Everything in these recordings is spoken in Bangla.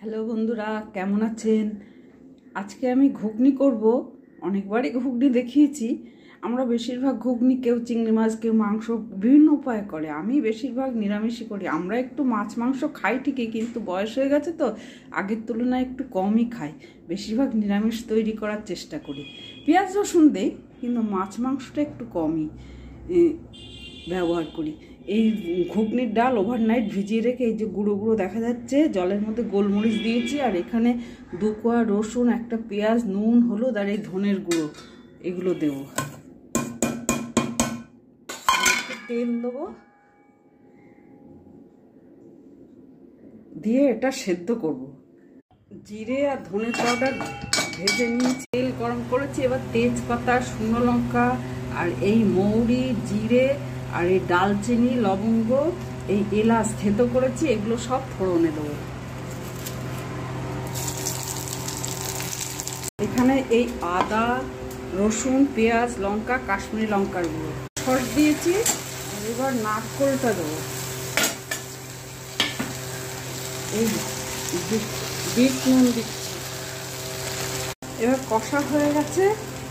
হ্যালো বন্ধুরা, কেমন আছেন? আজকে আমি ঘুগনি করব। অনেকবারই ঘুগনি দেখিয়েছি। আমরা বেশিরভাগ ঘুগনি কেউ চিংড়ি মাছ, কেউ মাংস, বিভিন্ন উপায়ে করে। আমি বেশিরভাগ নিরামিষই করি। আমরা একটু মাছ মাংস খাই ঠিকই, কিন্তু বয়স হয়ে গেছে তো আগের তুলনায় একটু কমই খাই। বেশিরভাগ নিরামিষ তৈরি করার চেষ্টা করি। পেঁয়াজ রসুন দেই, কিন্তু মাছ মাংসটা একটু কমই ব্যবহার করি। এই ঘুগনির ডাল ওভারনাইট ভিজিয়ে রেখে এই যে গুঁড়ো গুঁড়ো দেখা যাচ্ছে, জলের মধ্যে গোলমরিচ দিয়েছি, আর এখানে 2 কোয়া রসুন, একটা পেঁয়াজ, নুন, হলুদ আর এই ধনের গুঁড়ো, এগুলো দেবো। তেল দেবো, দিয়ে এটা সেদ্ধ করব। জিরে আর ধনের পাউডার ভেজে নিয়েছি, তেল গরম করেছি। এবার তেজপাতা, শুকনো লঙ্কা আর এই মৌরি, জিরে আর এই ডালচিনি, লবঙ্গ, এই এলাচ থেতো করেছি, এগুলো সব ফোড়নে দেবো। এখানে এই আদা, রসুন, পেঁয়াজ, লঙ্কা, কাশ্মীরি লঙ্কার গুঁড়ো, সস দিয়েছি। এবার নারকেলটা দেবো, এই বিট নুন দিচ্ছি। এবার কষা হয়ে গেছে,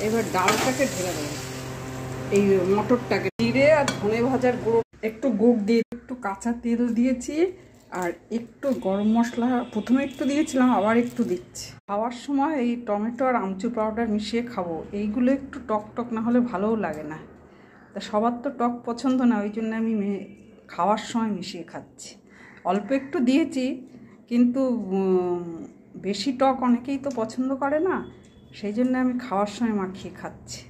এবার ডালটাকে ঢেলে দেবো, এই মটরটাকে। জিরে আর ধনে ভাজার গুঁড়ো, একটু গুড় দিয়ে, একটু কাঁচা তেল দিয়েছি, আর একটু গরম মশলা প্রথমে একটু দিয়েছিলাম, আবার একটু দিচ্ছি। খাওয়ার সময় এই টমেটো আর আমচুর পাউডার মিশিয়ে খাবো। এইগুলো একটু টক টক না হলে ভালোও লাগে না। তা সবার তো টক পছন্দ না, ওই জন্য আমি খাওয়ার সময় মিশিয়ে খাচ্ছি। অল্প একটু দিয়েছি, কিন্তু বেশি টক অনেকেই তো পছন্দ করে না, সেই জন্য আমি খাওয়ার সময় মাখিয়ে খাচ্ছি।